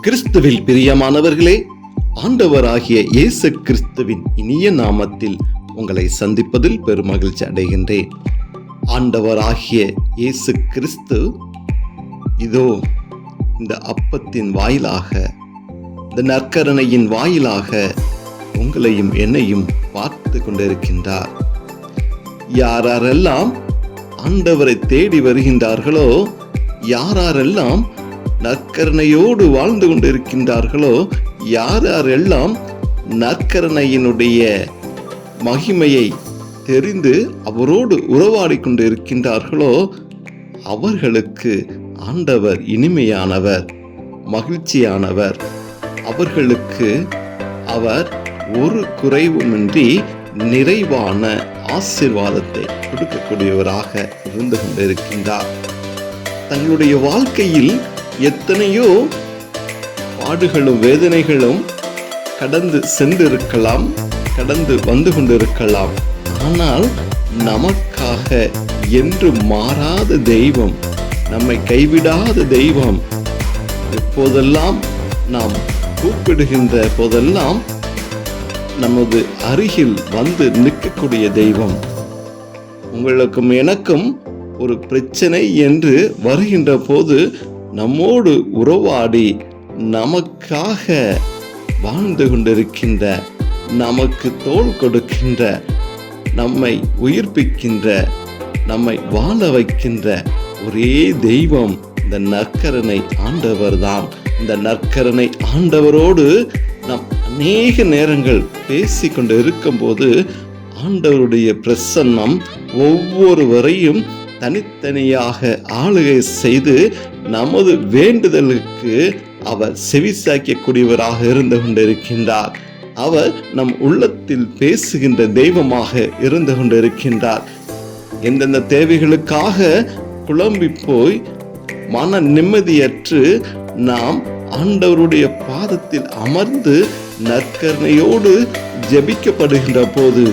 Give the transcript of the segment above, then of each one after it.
கிறிஸ்துவில் பிரியமானவர்களே, ஆண்டவராகிய இயேசு கிறிஸ்துவின் இனிய நாமத்தில் உங்களை சந்திப்பதில் பெருமகிழ்ச்சி அடைகின்றேன். ஆண்டவராகிய இயேசு கிறிஸ்து இதோ இந்த அப்பத்தின் வாயிலாக, இந்த நற்கருணையின் வாயிலாக உங்களையும் என்னையும் பார்த்து கொண்டிருக்கின்றார். யாரெல்லாம் ஆண்டவரை தேடி வருகின்றார்களோ, யாரெல்லாம் நற்கருணையோடு வாழ்ந்து கொண்டிருக்கின்றார்களோ, யாரெல்லாம் நற்கருணையினுடைய மகிமையை தெரிந்து அவரோடு உறவாடி கொண்டு இருக்கின்றார்களோ, அவர்களுக்கு ஆண்டவர் இனிமையானவர், மகிழ்ச்சியானவர். அவர்களுக்கு அவர் ஒரு குறைவுமின்றி நிறைவான ஆசீர்வாதத்தை கொடுக்கக்கூடியவராக இருந்து கொண்டிருக்கின்றார். தங்களுடைய வாழ்க்கையில் எத்தனையோ பாடுகளும் வேதனைகளும் கடந்து சென்றிருக்கலாம், கடந்து வந்து கொண்டிருக்கலாம். ஆனால் நமக்காக என்று மாறாத தெய்வம், நம்மை கைவிடாத தெய்வம், எப்போதெல்லாம் நாம் கூப்பிடுகின்ற போதெல்லாம் நமது அருகில் வந்து நிற்கக்கூடிய தெய்வம். உங்களுக்கும் எனக்கும் ஒரு பிரச்சனை என்று வருகின்ற போது நம்மோடு உறவாடி நமக்காக வாழ்ந்து கொண்டிருக்கின்ற, நமக்கு தோள் கொடுக்கின்ற, நம்மை உயிர்ப்பிக்கின்ற, நம்மை வாழ வைக்கின்ற ஒரே தெய்வம் இந்த நற்கருணை ஆண்டவர்தான். இந்த நற்கருணை ஆண்டவரோடு நாம் அநேக நேரங்கள் பேசிக்கொண்டு இருக்கும்போது ஆண்டவருடைய பிரசன்னம் ஒவ்வொருவரையும் தனித்தனியாக ஆளுகை செய்து நமது வேண்டுதலுக்கு அவர் செவிசாய்க்கக்கூடியவராக இருந்து கொண்டிருக்கின்றார். அவர் நம் உள்ளத்தில் பேசுகின்ற தெய்வமாக இருந்து கொண்டிருக்கின்றார். எந்தெந்த தேவைகளுக்காக குழம்பி போய் மன நிம்மதியற்று நாம் ஆண்டவருடைய பாதத்தில் அமர்ந்து நற்கருணையோடு ஜெபிக்கப்படுகின்ற போது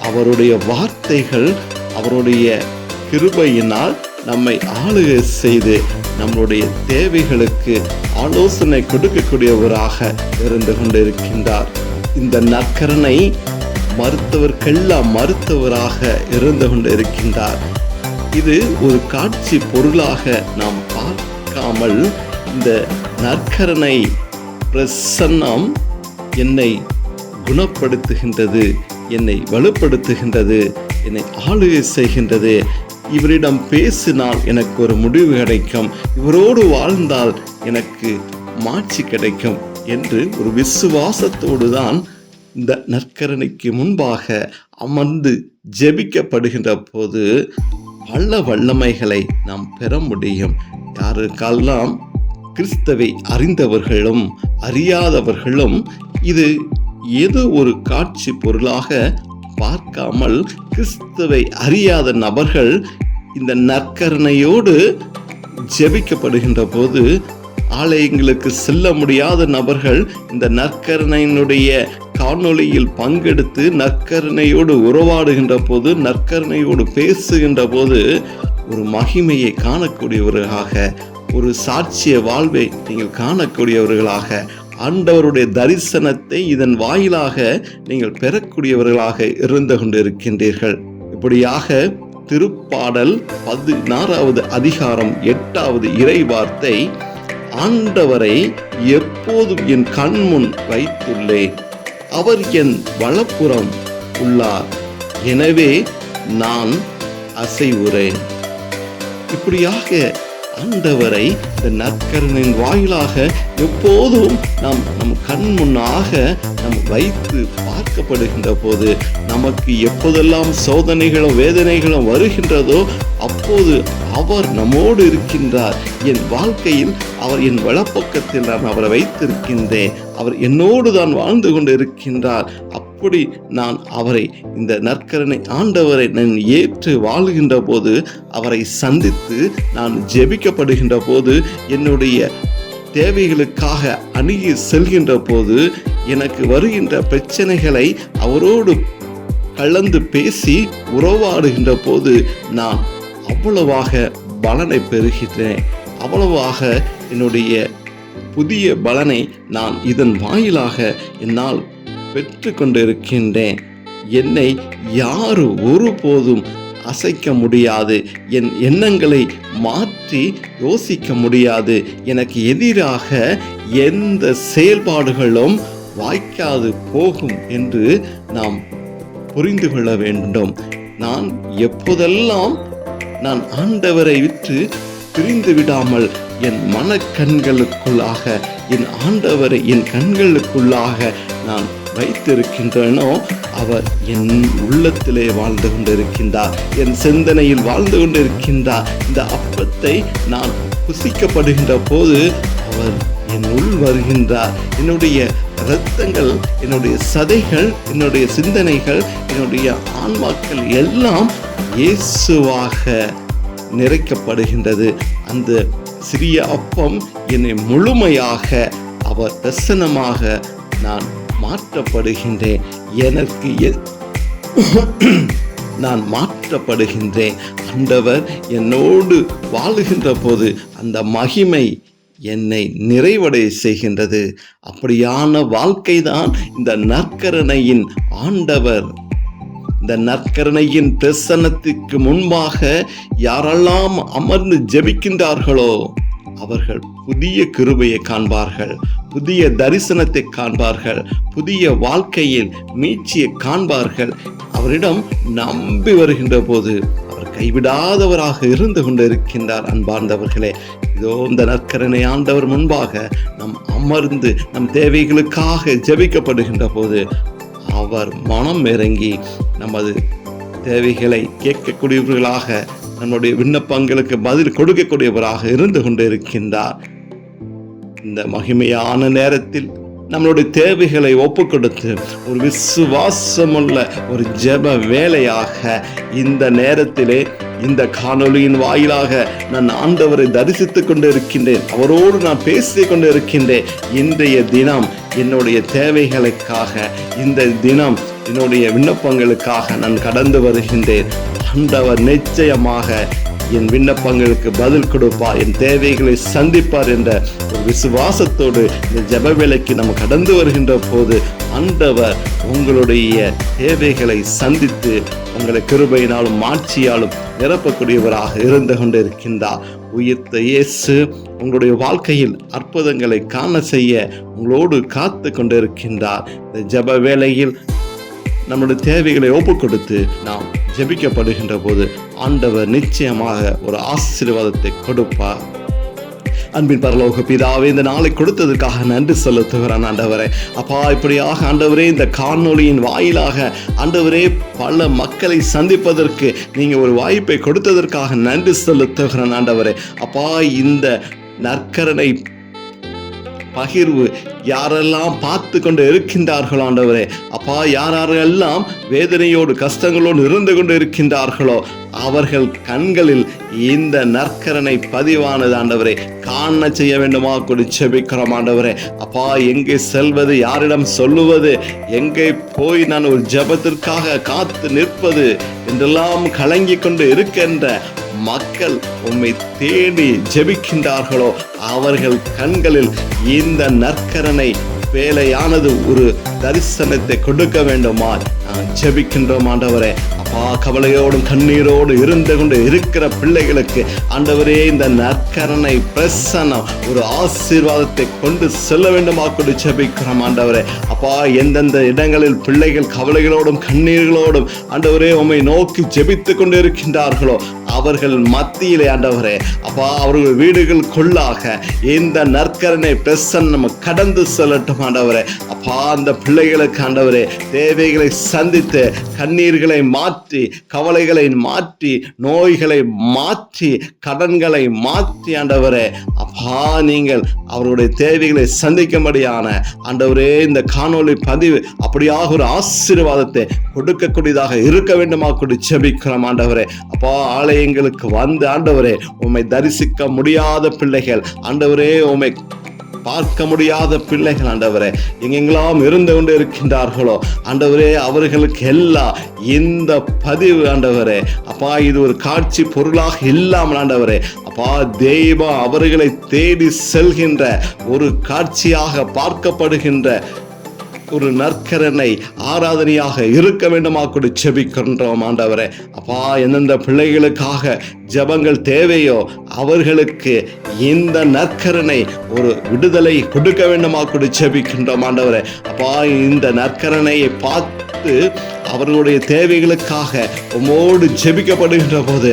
அவருடைய வார்த்தைகள், அவருடைய கிருபையினால் நம்மை ஆளுகை செய்து நம்முடைய தேவைகளுக்கு ஆலோசனை கொடுக்கக்கூடியவராக இருந்து கொண்டிருக்கின்றார். இந்த நற்கருணை மருத்துவர்க்கெல்லாம் மருத்துவராக இருந்து கொண்டிருக்கின்றார். இது ஒரு காட்சி பொருளாக நாம் பார்க்காமல், இந்த நற்கருணை பிரசன்னம் என்னை குணப்படுத்துகின்றது, என்னை வலுப்படுத்துகின்றது, என்னை ஆளுகை செய்கின்றது. இவரிடம் பேசினால் எனக்கு ஒரு முடிவு கிடைக்கும், இவரோடு வாழ்ந்தால் எனக்கு மாட்சி கிடைக்கும் என்று ஒரு விசுவாசத்தோடு தான் இந்த நற்கருணைக்கு முன்பாக அமர்ந்து ஜெபிக்கப்படுகின்ற போது பல வல்லமைகளை நாம் பெற முடியும். யாருக்கெல்லாம் கிறிஸ்துவை அறிந்தவர்களும் அறியாதவர்களும் இது ஏதோ ஒரு காட்சி பொருளாக பார்க்காமல், கிறிஸ்துவை அறியாத நபர்கள் இந்த நற்கருணையோடு ஜெபிக்கப்படுகின்ற போது, ஆலயங்களுக்கு செல்ல முடியாத நபர்கள் இந்த நற்கருணையினுடைய காணொளியில் பங்கெடுத்து நற்கருணையோடு உறவாடுகின்ற போது, நற்கருணையோடு பேசுகின்ற போது ஒரு மகிமையை காணக்கூடியவர்களாக, ஒரு சாட்சிய வாழ்வை நீங்கள் காணக்கூடியவர்களாக, ஆண்டவருடைய தரிசனத்தை இதன் வாயிலாக நீங்கள் பெறக்கூடியவர்களாக இருந்து கொண்டிருக்கின்றீர்கள். இப்படியாக திருப்பாடல் 16வது அதிகாரம் 8வது இறை வார்த்தை, ஆண்டவரை எப்போதும் என் கண்முன் வைத்துள்ளேன், அவர் என் வலப்புறம் உள்ளார், எனவே நான் அசைவுறேன். இப்படியாக ஆண்டவரை இந்த நற்கருணையின் வாயிலாக எப்போதும் நம் கண் முன்னாக நாம் வைத்து பார்க்கப்படுகின்ற போது, நமக்கு எப்போதெல்லாம் சோதனைகளும் வேதனைகளும் வருகின்றதோ அப்போது அவர் நம்மோடு இருக்கின்றார். என் வாழ்க்கையில் அவர் என் வலப்பக்கத்தில் நான் அவரை வைத்திருக்கின்றேன், அவர் என்னோடு தான் வாழ்ந்து கொண்டு இருக்கின்றார். அப்படி நான் அவரை, இந்த நற்கருணை ஆண்டவரை நான் ஏற்று வாழுகின்ற போது, அவரை சந்தித்து நான் ஜெபிக்கப்படுகின்ற போது, என்னுடைய தேவைகளுக்காக அணுகி செல்கின்ற போது, எனக்கு வருகின்ற பிரச்சனைகளை அவரோடு கலந்து பேசி உறவாடுகின்ற போது நான் அவ்வளவாக பலனை பெறுகின்றேன். அவ்வளவாக என்னுடைய புதிய பலனை நான் இதன் வாயிலாக என்னால் பெற்று கொண்டிருக்கின்றேன். என்னை யாரும் ஒருபோதும் அசைக்க முடியாது. என் எண்ணங்களை மாற்றி யோசிக்க முடியாது. எனக்கு எதிராக எந்த செயல்பாடுகளும் வாய்க்காது போகும் என்று நாம் புரிந்து கொள்ள வேண்டும். நான் எப்போதெல்லாம் நான் ஆண்டவரை விட்டு பிரிந்து விடாமல் என் மனக்கண்களுக்குள்ளாக என் ஆண்டவரை என் கண்களுக்குள்ளாக நான் வைத்திருக்கின்றனோ, அவர் என் உள்ளத்திலே வாழ்ந்து கொண்டிருக்கின்றார், என் சிந்தனையில் வாழ்ந்து கொண்டிருக்கின்றார். இந்த அப்பத்தை நான் புசிக்கப்படுகின்ற போது அவர் என் உள் வருகின்றார். என்னுடைய இரத்தங்கள், என்னுடைய சதைகள், என்னுடைய சிந்தனைகள், என்னுடைய ஆன்மாக்கள் எல்லாம் இயேசுவாக நிறைக்கப்படுகின்றது. அந்த சிறிய அப்பம் என்னை முழுமையாக அவர் பிரசன்னமாக நான் மாற்றப்படுகின்றேன். எனக்கு நான் மாற்றப்படுகின்றேன். ஆண்டவர் என்னோடு வாழுகின்ற போது அந்த மகிமை என்னை நிறைவடைய செய்கின்றது. அப்படியான வாழ்க்கை தான் இந்த நற்கருணையின் ஆண்டவர். இந்த நற்கருணையின் பிரசன்னத்துக்கு முன்பாக யாரெல்லாம் அமர்ந்து ஜெபிக்கின்றார்களோ அவர்கள் புதிய கிருபையை காண்பார்கள், புதிய தரிசனத்தை காண்பார்கள், புதிய வாழ்க்கையில் மீட்சியை காண்பார்கள். அவரிடம் நம்பி வருகின்ற போது அவர் கைவிடாதவராக இருந்து கொண்டிருக்கின்றார். அன்பார்ந்தவர்களே, இதோ இந்த நற்கருணை ஆண்டவர் முன்பாக நம் அமர்ந்து நம் தேவைகளுக்காக ஜெபிக்கப்படுகின்ற போது அவர் மனம் இறங்கி நமது தேவைகளை கேட்கக்கூடியவர்களாக, நம்முடைய விண்ணப்பங்களுக்கு பதில் கொடுக்கக்கூடியவராக இருந்து கொண்டிருக்கின்றார். இந்த மகிமையான நேரத்தில் நம்மளுடைய தேவைகளை ஒப்புக் கொடுத்து ஒரு விசுவாசமுள்ள ஒரு ஜெப வேலையாக இந்த நேரத்திலே இந்த காணொளியின் வாயிலாக நான் ஆண்டவரை தரிசித்துக் கொண்டு இருக்கின்றேன். அவரோடு நான் பேசிக் கொண்டு இருக்கின்றேன். இன்றைய தினம் என்னுடைய தேவைகளுக்காக, இந்த தினம் என்னுடைய விண்ணப்பங்களுக்காக நான் கடந்து வருகின்றேன். ஆண்டவர் நிச்சயமாக என் விண்ணப்பங்களுக்கு பதில் கொடுப்பார், என் தேவைகளை சந்திப்பார் என்ற ஒரு விசுவாசத்தோடு இந்த ஜெப வேளைக்கு நம்ம கடந்து வருகின்ற போது ஆண்டவர் உங்களுடைய தேவைகளை சந்தித்து உங்களை கிருபையினாலும் மாட்சியாலும் நிரப்பக்கூடியவராக இருந்து கொண்டிருக்கின்றார். உயிர்த்த இயேசு உங்களுடைய வாழ்க்கையில் அற்புதங்களை காண செய்ய உங்களோடு காத்து கொண்டிருக்கின்றார். இந்த ஜெப வேளையில் நம்முடைய தேவைகளை ஒப்புக் கொடுத்து நாம் ஜெபிக்கப்படுகின்ற போது ஆண்டவர் நிச்சயமாக ஒரு ஆசீர்வாதத்தை கொடுப்பார். அன்பின் பரலோக பிதாவே, இந்த நாளை கொடுத்ததற்காக நன்றி செலுத்துகிறேன் ஆண்டவரே. அப்பா, இப்படியாக ஆண்டவரே இந்த காணொளியின் வாயிலாக ஆண்டவரே பல மக்களை சந்திப்பதற்கு நீங்க ஒரு வாய்ப்பை கொடுத்ததற்காக நன்றி செலுத்துகிறேன் ஆண்டவரே. அப்பா, இந்த நற்கருணை பகிர்வு யாரெல்லாம் பார்த்து கொண்டு இருக்கின்றார்களோ ஆண்டவரே, அப்பா, யாரெல்லாம் வேதனையோடு கஷ்டங்களோடு இருந்து கொண்டு இருக்கின்றார்களோ அவர்கள் கண்களில் இந்த நற்கருணை பதிவானது ஆண்டவரே காண செய்ய வேண்டுமா கொடு ஜெபிக்கிறோம் ஆண்டவரே. அப்பா, எங்கே செல்வது, யாரிடம் சொல்லுவது, எங்கே போய் நான் ஒரு ஜெபத்திற்காக காத்து நிற்பது என்றெல்லாம் கலங்கி கொண்டு இருக்கின்ற மக்கள் உம்மை தேடி ஜெபிக்கின்றார்களோ அவர்கள் கண்களில் இந்த நற்கருணை வேலையானது ஒரு தரிசனத்தை கொடுக்க வேண்டுமா நான் ஜெபிக்கின்றோம் ஆண்டவரே. அப்பா, கவலையோடும் கண்ணீரோடு இருந்து கொண்டு இருக்கிற பிள்ளைகளுக்கு ஆண்டவரே இந்த நற்கருணை பிரசன்னம் ஒரு ஆசீர்வாதத்தை கொண்டு செல்ல வேண்டுமா கொண்டு ஜெபிக்கிறோம் ஆண்டவரே. அப்பா, எந்தெந்த இடங்களில் பிள்ளைகள் கவலைகளோடும் கண்ணீர்களோடும் ஆண்டவரே உம்மை நோக்கி ஜெபித்து கொண்டு இருக்கின்றார்களோ அவர்கள் மத்தியிலே ஆண்டவரே, அப்பா, அவர்கள் வீடுகளுக்குள்ளாக இந்த நற்கருணை பிரசன்னம் கடந்து செல்லட்டும் ஆண்டவரே. அப்பா, அந்த பிள்ளைகளுக்கு ஆண்டவரே தேவைகளை சந்தித்து கண்ணீர்களை மாற்றி, கவலைகளை மாற்றி, நோய்களை மாற்றி, கடன்களை மாற்றி ஆண்டவரே, அப்பா, நீங்கள் அவருடைய தேவைகளை சந்திக்கும்படியான ஆண்டவரே இந்த காணொளி பதிவு அப்படியாக ஒரு ஆசீர்வாதத்தை கொடுக்கக்கூடியதாக இருக்க வேண்டுமா கொண்டு ஜெபிக்கிறோம் ஆண்டவரே. அப்பா, ஆலயங்களுக்கு வந்து ஆண்டவரே உம்மை தரிசிக்க முடியாத பிள்ளைகள் ஆண்டவரே, உம்மை பார்க்க முடியாத பிள்ளைகள் ஆண்டவரே எங்கெங்கெல்லாம் இருந்து கொண்டு இருக்கின்றார்களோ ஆண்டவரே அவர்களுக்கு எல்லாம் இந்த பதிவு ஆண்டவரே, அப்பா, இது ஒரு காட்சி பொருளாக இல்லாமல் ஆண்டவரே, அப்பா, தெய்வம் அவர்களை தேடி செல்கின்ற ஒரு காட்சியாக பார்க்கப்படுகின்ற ஒரு நற்கரணை ஆராதனையாக இருக்க வேண்டுமா கூட ஜெபிக்கின்றோம் ஆண்டவரே. அப்பா, எந்தெந்த பிள்ளைகளுக்காக ஜெபங்கள் தேவையோ அவர்களுக்கு இந்த நற்கரணை ஒரு விடுதலை கொடுக்க வேண்டுமா கூட ஜெபிக்கின்றோம் ஆண்டவரே. அப்பா, இந்த நற்கரணையை பார்த்து அவர்களுடைய தேவைகளுக்காக உம்மோடு ஜெபிக்கப்படுகின்ற போது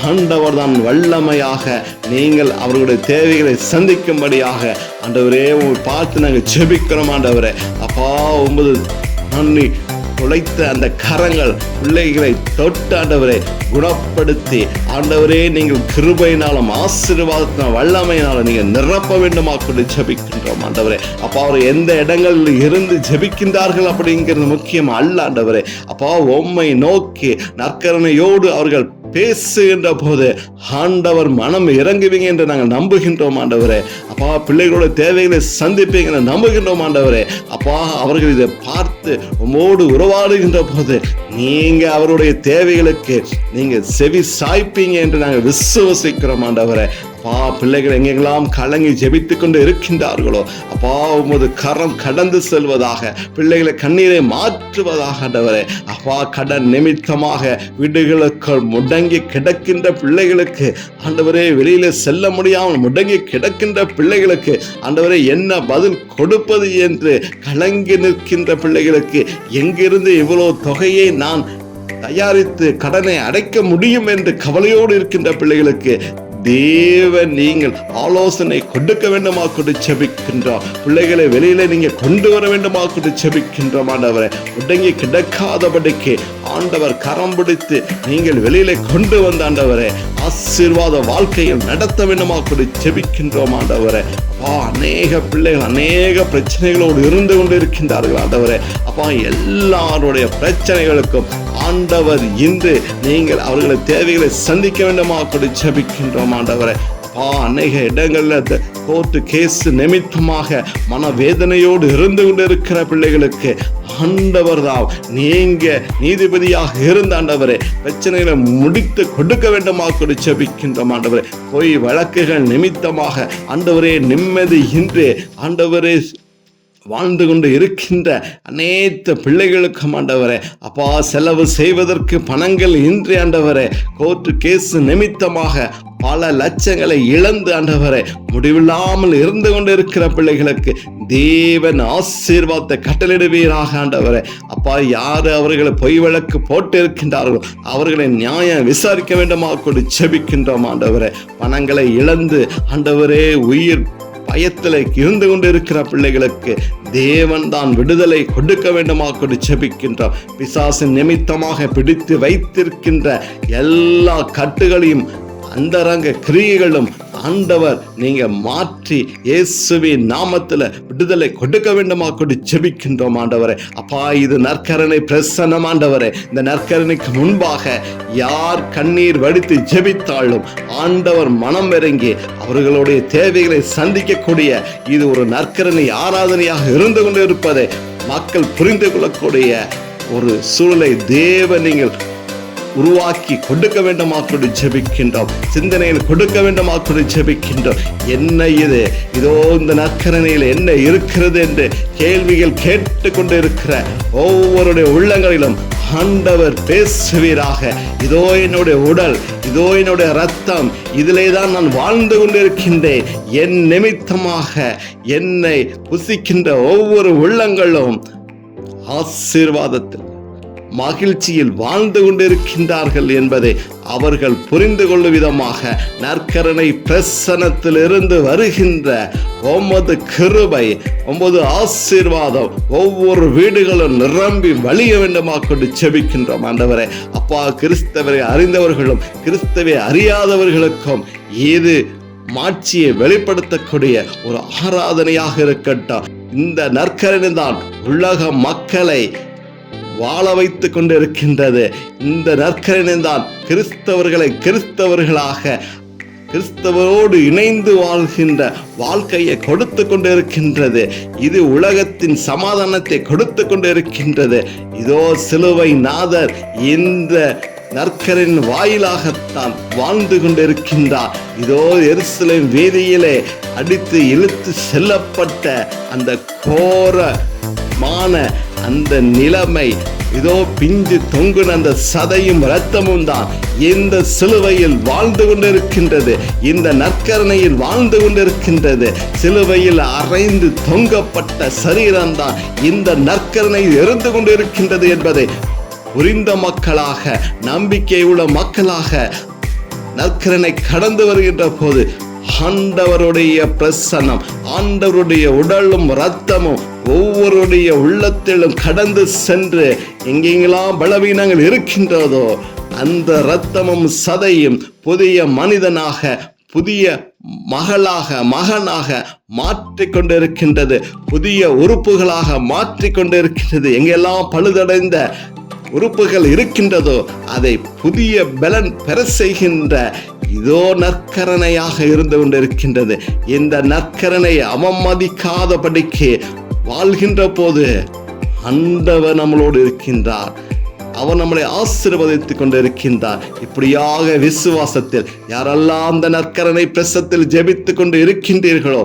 ஆண்டவர் தான் வல்லமையாக நீங்கள் அவர்களுடைய தேவைகளை சந்திக்கும்படியாக ஆண்டவரே பார்த்து நாங்கள் ஜெபிக்கிறோம் ஆண்டவரே. அப்பா, உமது நன்றி உழைத்த அந்த கரங்கள் பிள்ளைகளை தொட்டு ஆண்டவரே குணப்படுத்தி ஆண்டவரே நீங்கள் கிருபையினாலும் ஆசீர்வாதத்தினாலும் வல்லமையினாலும் நீங்கள் நிரப்ப வேண்டுமா கூட ஜெபிக்கின்றோம் ஆண்டவரே. அப்பா, அவர் எந்த இடங்களில் இருந்து ஜெபிக்கின்றார்கள் அப்படிங்கிறது முக்கியம் அல்ல ஆண்டவரே. அப்பா, உம்மை நோக்கி நற்கரணையோடு அவர்கள் பேசுகின்ற போது ஆண்டவர் மனம் இறங்குவீங்க என்று நாங்கள் நம்புகின்றோம் ஆண்டவரே. அப்பா, பிள்ளைகளோட தேவைகளை சந்திப்பீங்க என்று நம்புகின்றோம் ஆண்டவரே. அப்பா, அவர்கள் இதை பார்த்து உம்மோடு உறவாடுகின்ற போது நீங்க அவருடைய தேவைகளுக்கு நீங்க செவி சாய்ப்பீங்க என்று நாங்கள் விசுவசிக்கிறோம் ஆண்டவரே. அப்பா, பிள்ளைகள் எங்கெல்லாம் கலங்கி ஜெபித்துக் கொண்டு இருக்கின்றார்களோ அப்பா, உமது கரம் கடந்து செல்வதாக, பிள்ளைகளை கண்ணீரை மாற்றுவதாக ஆண்டவரே. அப்பா, கடன் நிமித்தமாக வீடுகளுக்குள் முடங்கி கிடக்கின்ற பிள்ளைகளுக்கு ஆண்டவரே, வெளியில செல்ல முடியாமல் முடங்கி கிடக்கின்ற பிள்ளைகளுக்கு ஆண்டவரே என்ன பதில் கொடுப்பது என்று கலங்கி நிற்கின்ற பிள்ளைகளுக்கு எங்கிருந்து இவ்வளவு தொகையை நான் தயாரித்து கடனை அடைக்க முடியும் என்று கவலையோடு இருக்கின்ற பிள்ளைகளுக்கு தேவன் நீங்கள் ஆலோசனை கொடுக்க வேண்டுமா கொண்டு ஜெபிக்கின்றோம். பிள்ளைகளை வெளியில நீங்க கொண்டு வர வேண்டுமா கொண்டு ஜெபிக்கின்றோம் ஆண்டவரை. முடங்கி கிடக்காதபடிக்கு ஆண்டவர் கரம் பிடித்து நீங்கள் வெளியில கொண்டு வந்த ஆண்டவரை ஆசீர்வாத வாழ்க்கையில் நடத்த வேண்டுமா கொண்டு ஜெபிக்கின்றோம் ஆண்டவரை. அப்பா, அநேக பிள்ளைகள் அநேக பிரச்சனைகளோடு இருந்து கொண்டு இருக்கின்றார்கள் ஆண்டவரே. அப்பா, எல்லாருடைய பிரச்சனைகளுக்கும் ஆண்டவர் இன்று நீங்கள் அவர்களை தேவைகளை சந்திக்க வேண்டுமா கொண்டு ஜெபிக்கின்றோம் ஆண்டவரே. அப்பா, அநேக இடங்கள்ல கோர்ட்டு கேஸ் நிமித்தமாக மனவேதனையோடு இருந்து கொண்டு இருக்கிற பிள்ளைகளுக்கு ஆண்டவர் தான் நீங்க நீதிபதியாக இருந்த ஆண்டவரே பிரச்சனைகளை முடித்து கொடுக்க வேண்டுமா கொண்டு ஜெபிக்கின்றோம் ஆண்டவரே. பொய் வழக்குகள் நிமித்தமாக ஆண்டவரே நிம்மதி இன்று ஆண்டவரே வாழ்ந்து கொண்டு இருக்கின்ற அனைத்து பிள்ளைகளுக்கும் ஆண்டவரே அப்பா, செலவு செய்வதற்கு பணங்கள் இன்றி ஆண்டவரே கோர்ட்டு கேஸ் நிமித்தமாக பல லட்சங்களை இழந்து ஆண்டவரே முடிவில்லாமல் இருந்து கொண்டு இருக்கிற பிள்ளைகளுக்கு தேவன் ஆசீர்வாதத்தை கட்டளிடுவீராக ஆண்டவரே. அப்பா, யாரு அவர்களை பொய் வழக்கு போட்டு இருக்கின்றார்களோ அவர்களை நியாயம் விசாரிக்க வேண்டுமா கொண்டு ஜெபிக்கின்றோம் ஆண்டவரே. பணங்களை இழந்து ஆண்டவரே உயிர் பயத்தில் இருந்து கொண்டு இருக்கிற பிள்ளைகளுக்கு தேவன் தான் விடுதலை கொடுக்க வேண்டுமா கொண்டு ஜெபிக்கின்றோம். பிசாசின் நிமித்தமாக பிடித்து வைத்திருக்கின்ற எல்லா கட்டுகளையும் அந்தரங்க கிரியைகளும் ஆண்டவர் நீங்க மாற்றி இயேசுவின் நாமத்துல விடுதலை கொடுக்க வேண்டுமா கொண்டு ஜெபிக்கின்றோம் ஆண்டவரே. அப்பா, இது நற்கரணை பிரசன்னம் ஆண்டவரே. இந்த நற்கரணைக்கு முன்பாக யார் கண்ணீர் வடித்து ஜெபித்தாலும் ஆண்டவர் மனம் இறங்கி அவர்களுடைய தேவைகளை சந்திக்கக்கூடிய இது ஒரு நற்கரணை ஆராதனையாக இருந்து கொண்டு இருப்பதை மக்கள் புரிந்து கொள்ளக்கூடிய ஒரு சூழலை தேவன் நீங்கள் உருவாக்கி கொடுக்க வேண்டுமா கொண்டு ஜெபிக்கின்றோம். சிந்தனையில் கொடுக்க வேண்டுமா கொண்டு ஜெபிக்கின்றோம். என்ன இது, இதோ இந்த நற்கரணையில் என்ன இருக்கிறது என்று கேள்விகள் கேட்டு கொண்டு இருக்கிற ஒவ்வொருடைய உள்ளங்களிலும் ஆண்டவர் பேசுவீராக. இதோ என்னுடைய உடல், இதோ என்னுடைய ரத்தம், இதிலே தான் நான் வாழ்ந்து கொண்டிருக்கின்றேன். என் நிமித்தமாக என்னை புசிக்கின்ற ஒவ்வொரு உள்ளங்களும் ஆசீர்வாதத்தில் மகிழ்ச்சியில் வாழ்ந்து கொண்டிருக்கின்றார்கள் என்பதை அவர்கள் புரிந்து கொள்ளும் விதமாக நற்கரணை பிரசன்னத்திலிருந்து வருகின்ற உமது கிருபை, உமது ஆசீர்வாதம் ஒவ்வொரு வீடுகளும் நிரம்பி வழிய வேண்டுமா கொண்டு ஜெபிக்கின்றோம் ஆண்டவரே. அப்பா, கிறிஸ்தவரை அறிந்தவர்களும் கிறிஸ்தவை அறியாதவர்களுக்கும் இது மாட்சியை வெளிப்படுத்தக்கூடிய ஒரு ஆராதனையாக இருக்கட்டும். இந்த நற்கரணை தான் உலக மக்களை வாழ வைத்துக் கொண்டிருக்கின்றது. இந்த நற்கரணை தான் கிறிஸ்தவர்களை கிறிஸ்தவர்களாக கிறிஸ்தவரோடு இணைந்து வாழ்கின்ற வாழ்க்கையை கொடுத்து கொண்டிருக்கின்றது. இது உலகத்தின் சமாதானத்தை கொடுத்து கொண்டிருக்கின்றது. இதோ சிலுவை நாதர் இந்த நற்கரின் வாயிலாகத்தான் வாழ்ந்து கொண்டிருக்கின்றார். இதோ எருசலேம் வீதியிலே அடித்து இழுத்து செல்லப்பட்ட அந்த கோரமான அந்த நிலைமை, இதோ பிஞ்சு தொங்குன அந்த சதையும் இரத்தமும் தான் இந்த சிலுவையில் வாழ்ந்து கொண்டிருக்கின்றது. இந்த நற்கரணையில் வாழ்ந்து கொண்டிருக்கின்றது. சிலுவையில் அறைந்து தொங்கப்பட்ட சரீரம்தான் இந்த நற்கரணையில் இருந்து கொண்டிருக்கின்றது என்பதை புரிந்த மக்களாக, நம்பிக்கை உள்ள மக்களாக நற்கரனை கடந்து வருகின்ற போது ஆண்டவருடைய பிரசன்னம், ஆண்டவருடைய உடலும் இரத்தமும் ஒவ்வொருடைய உள்ளத்திலும் கடந்து சென்று எங்கெங்கெல்லாம் பலவீனங்கள் இருக்கின்றதோ அந்த இரத்தமும் சதையும் புதிய மனிதனாக, புதிய மகனாக மாற்றிக்கொண்டிருக்கின்றது. புதிய உறுப்புகளாக மாற்றிக்கொண்டிருக்கின்றது. எங்கெல்லாம் பழுதடைந்த உறுப்புகள் இருக்கின்றதோ அதை புதிய பலன் பெற செய்கின்ற இதோ நற்கரணையாக இருந்து கொண்டிருக்கின்றது. இந்த நற்கரணை அவமதிக்காதபடிக்கு வாழ்கின்ற போது ஆண்டவர் நம்மளோடு இருக்கின்றார். அவர் நம்மளை ஆசீர்வதித்துக் கொண்டிருக்கின்றார். இப்படியாக விசுவாசத்தில் யாரெல்லாம் அந்த நற்கரணை பிரசத்தில் ஜெபித்துக் கொண்டு இருக்கின்றீர்களோ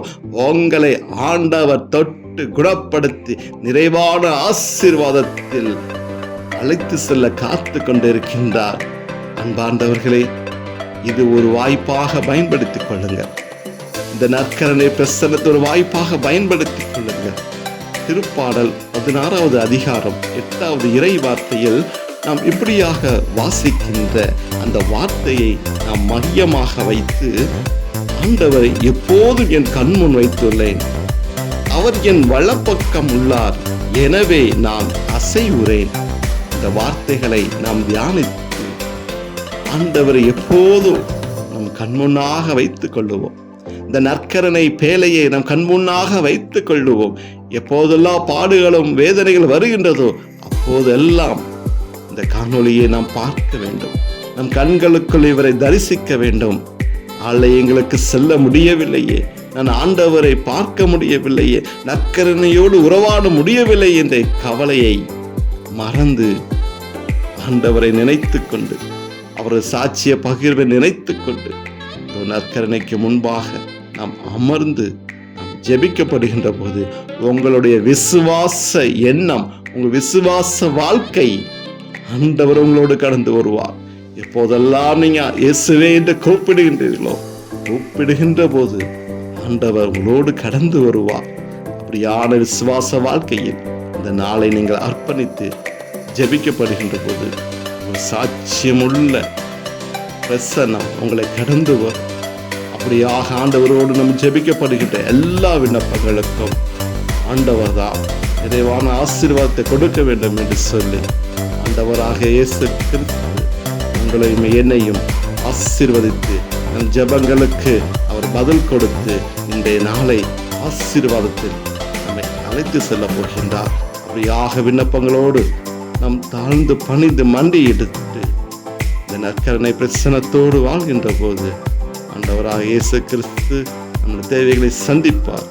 உங்களை ஆண்டவர் தொட்டு குணப்படுத்தி நிறைவான ஆசீர்வாதத்தில் அழைத்து செல்ல காத்து கொண்டிருக்கின்றார். அன்பாண்டவர்களே, இது ஒரு வாய்ப்பாக பயன்படுத்திக் கொள்ளுங்கள். இந்த நற்கரணை பிரசன்னத்தை ஒரு வாய்ப்பாக பயன்படுத்திக் கொள்ளுங்கள். திருப்பாடல் 16வது அதிகாரம் 8வது இறை வார்த்தையில் நாம் இப்படியாக வாசிக்கின்ற அந்த வார்த்தையை நாம் மையமாக வைத்து, ஆண்டவரை எப்போதும் என் கண்முன் வைத்துள்ளேன். அவர் என் வலப்பக்கம் உள்ளார், எனவே நான் அசைவுறேன். இந்த வார்த்தைகளை நாம் தியானித்து ஆண்டவரை எப்போதும் நம் கண்முன்னாக வைத்துக் கொள்ளுவோம். இந்த நற்கரணை பேழையை நம் கண்முன்னாக வைத்துக் கொள்ளுவோம். எப்போதெல்லாம் பாடுகளும் வேதனைகள் வருகின்றதோ அப்போதெல்லாம் இந்த காணொளியை நாம் பார்க்க வேண்டும். நம் கண்களுக்குள் இவரை தரிசிக்க வேண்டும். ஆலயங்களுக்கு செல்ல முடியவில்லையே, நான் ஆண்டவரை பார்க்க முடியவில்லையே, நற்கரணையோடு உறவாட முடியவில்லை என்ற கவலையை மறந்து ஆண்டவரை நினைத்து கொண்டு, அவரது சாட்சிய பகிர்வை நினைத்து கொண்டு நற்கரணைக்கு முன்பாக நாம் அமர்ந்து நாம் ஜெபிக்கப்படுகின்ற போது உங்களுடைய விசுவாச எண்ணம், உங்கள் விசுவாச வாழ்க்கை ஆண்டவர் உங்களோடு கடந்து வருவார். எப்போதெல்லாம் நீங்க இயேசுவே என்று கூப்பிடுகின்றீர்களோ, கூப்பிடுகின்ற போது ஆண்டவர் உங்களோடு கடந்து வருவார். அப்படியான விசுவாச வாழ்க்கையில் இந்த நாளை நீங்கள் அர்ப்பணித்து ஜெபிக்கப்படுகின்ற போது ஒரு சாட்சியமுள்ள பிரசன்னம் உங்களை கடந்து வரும். அப்படியாக ஆண்டவரோடு நம்ம ஜெபிக்கப்படுகின்ற எல்லா விண்ணப்பங்களுக்கும் ஆண்டவர் தான் நிறைவான ஆசீர்வாதத்தை கொடுக்க வேண்டும் என்று சொல்லி ஆண்டவராக இயேசு கிறிஸ்து உங்களையும் என்னையும் ஆசீர்வதித்து நம் ஜெபங்களுக்கு அவர் பதில் கொடுத்து இன்றைய நாளை ஆசீர்வாதத்தில் நம்மை அழைத்து செல்ல போகின்றார். அப்படியாக விண்ணப்பங்களோடு நாம் தாழ்ந்து பணிந்து மண்டி எடுத்து இந்த நற்கரணை பிரசனத்தோடு வாழ்கின்ற போது ஆண்டவராக இயேசு கிறிஸ்து நம்முடைய தேவைகளை சந்திப்பார்.